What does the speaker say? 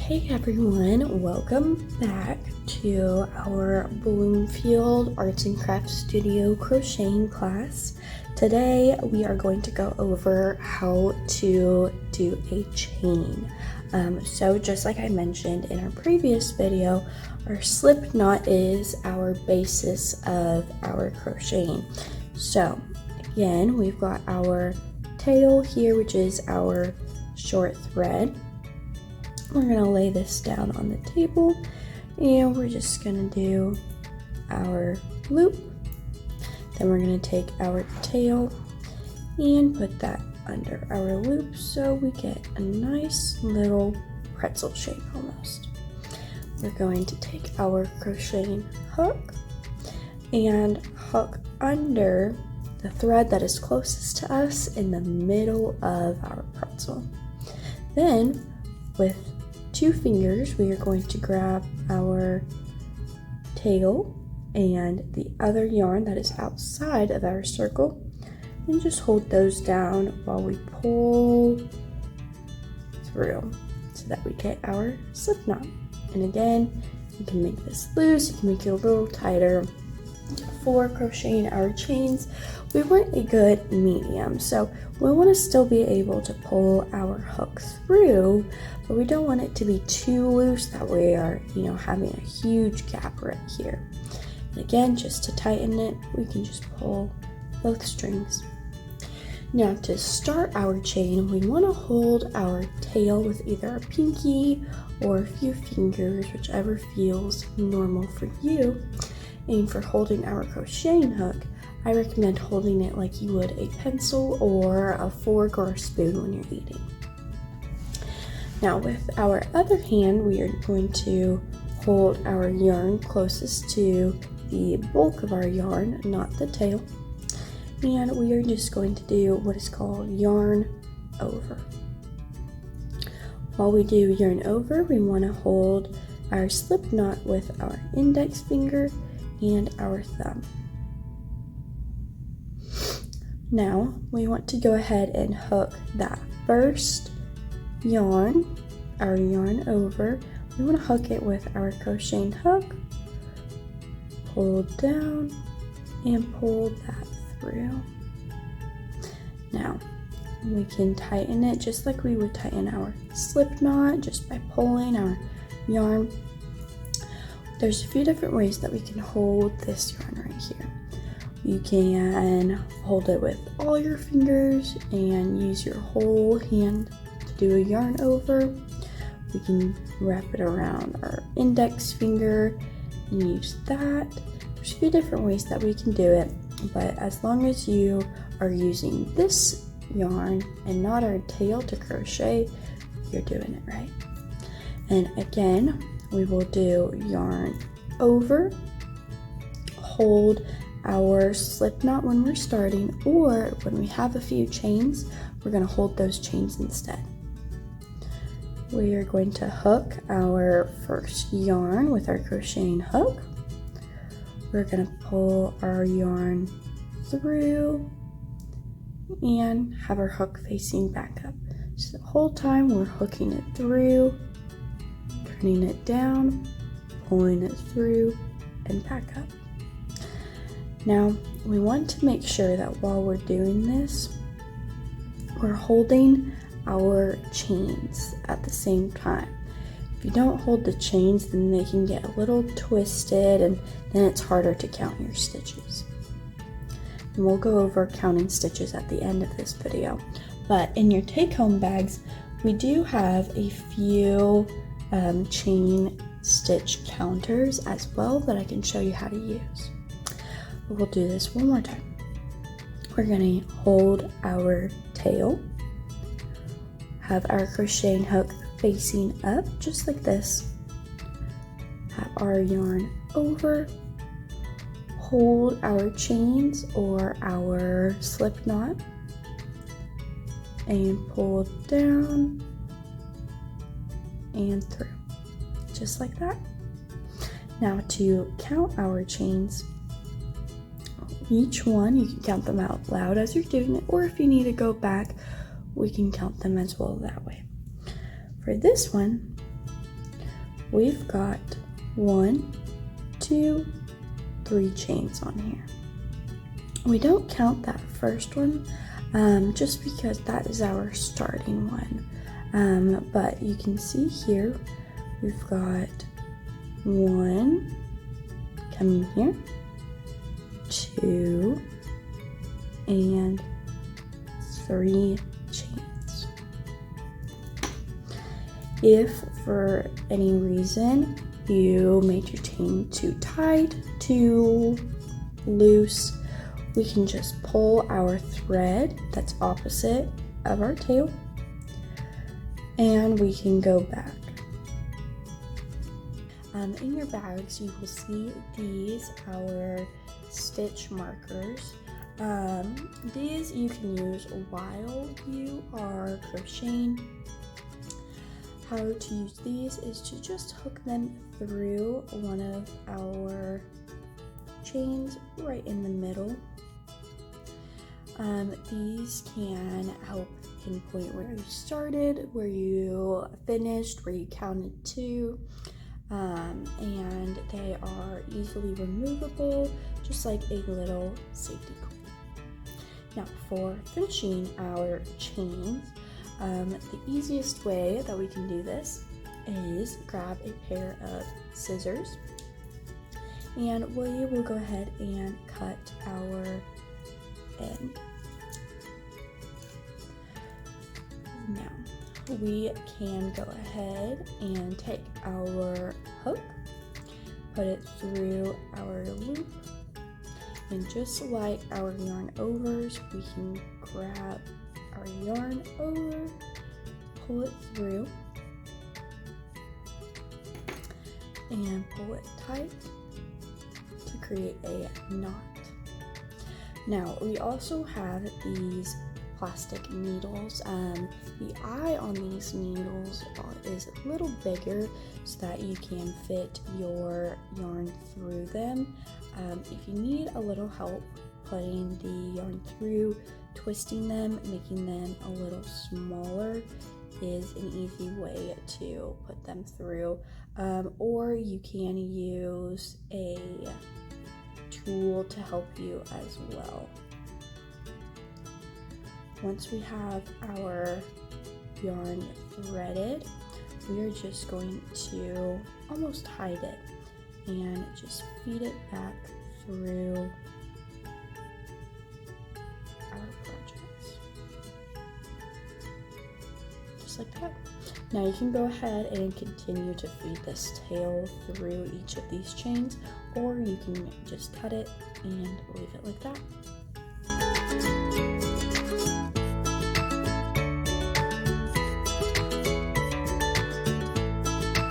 Hey everyone, welcome back to our Bloomfield Arts and Crafts Studio crocheting class. Today we are going to go over how to do a chain. So just like I mentioned in our previous video, our slip knot is our basis of our crocheting. So again, we've got our tail here, which is our short thread. We're gonna lay this down on the table and we're just gonna do our loop. Then we're gonna take our tail and put that under our loop so we get a nice little pretzel shape almost. We're going to take our crocheting hook and hook under the thread that is closest to us in the middle of our pretzel. Then with 2 fingers, we are going to grab our tail and the other yarn that is outside of our circle and just hold those down while we pull through so that we get our slip knot. And again, you can make this loose, you can make it a little tighter. For crocheting our chains, we want a good medium, so we want to still be able to pull our hook through, but we don't want it to be too loose that we are, having a huge gap right here. And again, just to tighten it, we can just pull both strings. Now to start our chain, we want to hold our tail with either a pinky or a few fingers, whichever feels normal for you. And for holding our crocheting hook, I recommend holding it like you would a pencil or a fork or a spoon when you're eating. Now with our other hand, we are going to hold our yarn closest to the bulk of our yarn, not the tail. And we are just going to do what is called yarn over. While we do yarn over, we want to hold our slip knot with our index finger and our thumb. Now we want to go ahead and hook that first yarn, our yarn over. We want to hook it with our crocheting hook, pull down and pull that through. Now we can tighten it just like we would tighten our slip knot, just by pulling our yarn. There's a few different ways that we can hold this yarn right here. You can hold it with all your fingers and use your whole hand to do a yarn over. We can wrap it around our index finger and use that. There's a few different ways that we can do it, but as long as you are using this yarn and not our tail to crochet, you're doing it right. And again, we will do yarn over, hold our slip knot when we're starting, or when we have a few chains, we're going to hold those chains instead. We are going to hook our first yarn with our crocheting hook. We're going to pull our yarn through and have our hook facing back up. So the whole time we're hooking it through, turning it down, pulling it through, and back up. Now, we want to make sure that while we're doing this, we're holding our chains at the same time. If you don't hold the chains, then they can get a little twisted and then it's harder to count your stitches. And we'll go over counting stitches at the end of this video. But in your take-home bags, we do have a few chain stitch counters as well that I can show you how to use. But we'll do this one more time. We're going to hold our tail, have our crocheting hook facing up just like this, have our yarn over, hold our chains or our slip knot, and pull down and through, just like that. Now to count our chains, each one, you can count them out loud as you're doing it, or if you need to go back, we can count them as well that way. For this one, we've got 1, 2, 3 chains on here. We don't count that first one just because that is our starting one. But you can see here we've got 1 coming here, 2, and 3 chains. If for any reason you made your chain too tight, too loose, we can just pull our thread that's opposite of our tail and we can go back. In your bags you will see these, our stitch markers. These you can use while you are crocheting. How to use these is to just hook them through one of our chains right in the middle. These can help pinpoint where you started, where you finished, where you counted to, and they are easily removable, just like a little safety clip. Now for finishing our chains, the easiest way that we can do this is grab a pair of scissors and we will go ahead and cut our end. Now we can go ahead and take our hook, put it through our loop, and just like our yarn overs, we can grab our yarn over, pull it through, and pull it tight to create a knot. Now we also have these plastic needles. The eye on these needles is a little bigger so that you can fit your yarn through them. If you need a little help putting the yarn through, twisting them, making them a little smaller is an easy way to put them through. Or you can use a tool to help you as well. Once we have our yarn threaded, we are just going to almost hide it and just feed it back through our projects. Just like that. Now you can go ahead and continue to feed this tail through each of these chains, or you can just cut it and leave it like that.